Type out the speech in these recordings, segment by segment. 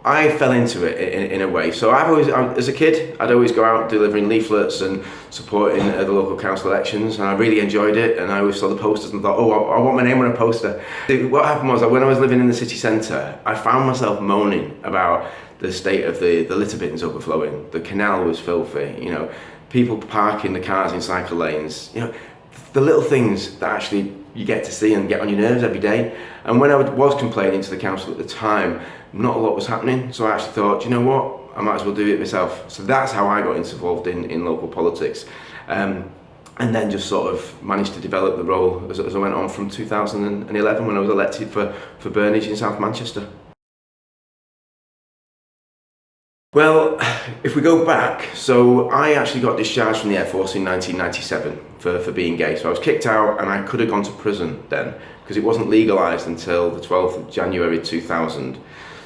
I fell into it in a way. So as a kid, I'd always go out delivering leaflets and supporting the local council elections, and I really enjoyed it. And I always saw the posters and thought, oh, I want my name on a poster. What happened was, when I was living in the city centre, I found myself moaning about the state of the litter bins overflowing. The canal was filthy. People parking the cars in cycle lanes. The little things that actually you get to see and get on your nerves every day. And when I was complaining to the council at the time, not a lot was happening. So I actually thought, you know what, I might as well do it myself. So that's how I got involved in local politics. And then just sort of managed to develop the role as I went on from 2011 when I was elected for Burnage in South Manchester. Well, if we go back, so I actually got discharged from the Air Force in 1997 for being gay. So I was kicked out and I could have gone to prison then because it wasn't legalised until the 12th of January 2000.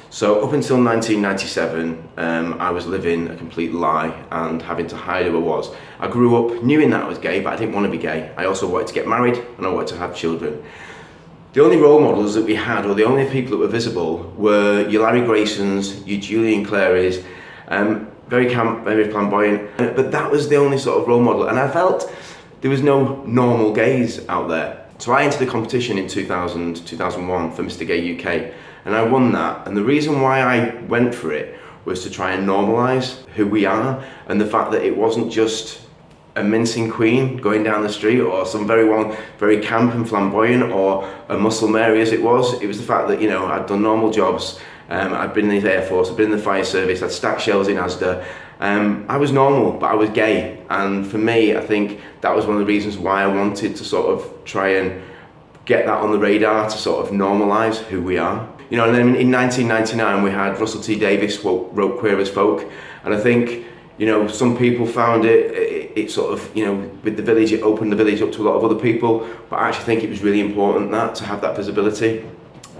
So up until 1997, I was living a complete lie and having to hide who I was. I grew up knowing that I was gay, but I didn't want to be gay. I also wanted to get married and I wanted to have children. The only role models that we had, or the only people that were visible, were your Larry Graysons, your Julian Clarys, very camp, very flamboyant, but that was the only sort of role model. And I felt there was no normal gays out there. So I entered the competition in 2000, 2001 for Mr. Gay UK, and I won that. And the reason why I went for it was to try and normalise who we are, and the fact that it wasn't just a mincing queen going down the street, or some very camp and flamboyant, or a muscle Mary as it was. It was the fact that, I'd done normal jobs. I'd been in the Air Force, I'd been in the fire service, I'd stacked shells in Asda. I was normal, but I was gay. And for me, I think that was one of the reasons why I wanted to sort of try and get that on the radar, to sort of normalise who we are. And then in 1999, we had Russell T Davies wrote Queer as Folk. And I think, some people found it sort of, with the village, it opened the village up to a lot of other people. But I actually think it was really important to have that visibility.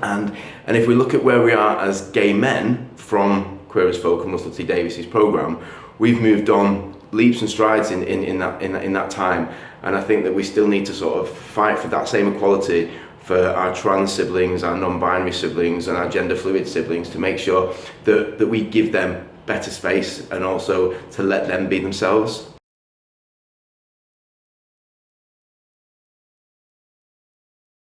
And if we look at where we are as gay men from Queer as Folk and Russell T Davies' programme, we've moved on leaps and strides in that time. And I think that we still need to sort of fight for that same equality for our trans siblings, our non-binary siblings and our gender fluid siblings, to make sure that we give them better space and also to let them be themselves.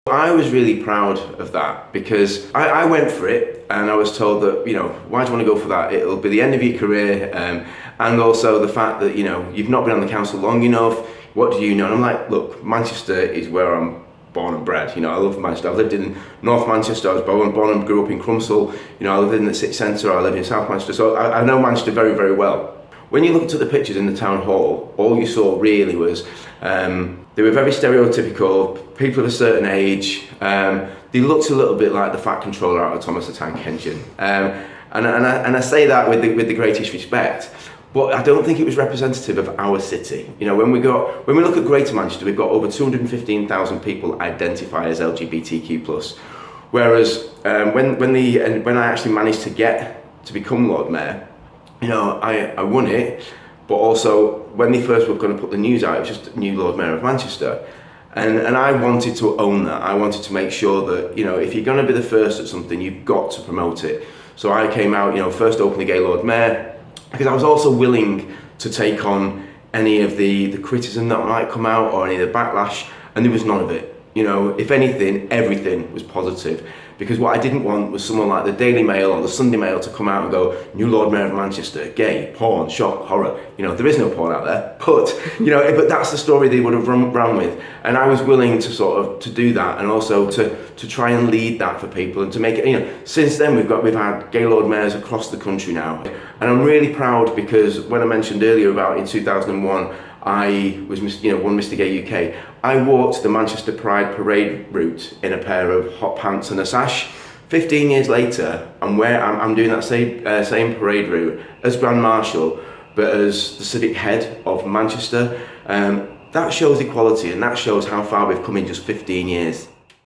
I was really proud of that because I went for it, and I was told that, why do you want to go for that? It'll be the end of your career, and also the fact that, you've not been on the council long enough. What do you know? And I'm like, look, Manchester is where I'm born and bred. I love Manchester. I've lived in North Manchester. I was born and grew up in Crumsall. I lived in the city centre. I live in South Manchester. So I know Manchester very, very well. When you looked at the pictures in the town hall, all you saw really was they were very stereotypical, people of a certain age. They looked a little bit like the Fat Controller out of Thomas the Tank Engine. And I say that with the greatest respect, but I don't think it was representative of our city. When we look at Greater Manchester, we've got over 215,000 people identify as LGBTQ+. Whereas when I actually managed to become Lord Mayor, I won it, but also when they first were going to put the news out, it was just new Lord Mayor of Manchester. And I wanted to own that. I wanted to make sure that, if you're going to be the first at something, you've got to promote it. So I came out, first openly gay Lord Mayor, because I was also willing to take on any of the criticism that might come out or any of the backlash, and there was none of it. If anything, everything was positive. Because what I didn't want was someone like the Daily Mail or the Sunday Mail to come out and go, new Lord Mayor of Manchester, gay, porn, shock, horror. There is no porn out there, but that's the story they would have run with. And I was willing to do that, and also to try and lead that for people and to make it, since then we've had gay Lord Mayors across the country now. And I'm really proud because when I mentioned earlier about in 2001, I was, won Mr. Gay UK. I walked the Manchester Pride parade route in a pair of hot pants and a sash. 15 years later, I'm doing that same parade route as Grand Marshal, but as the civic head of Manchester. That shows equality, and that shows how far we've come in just 15 years.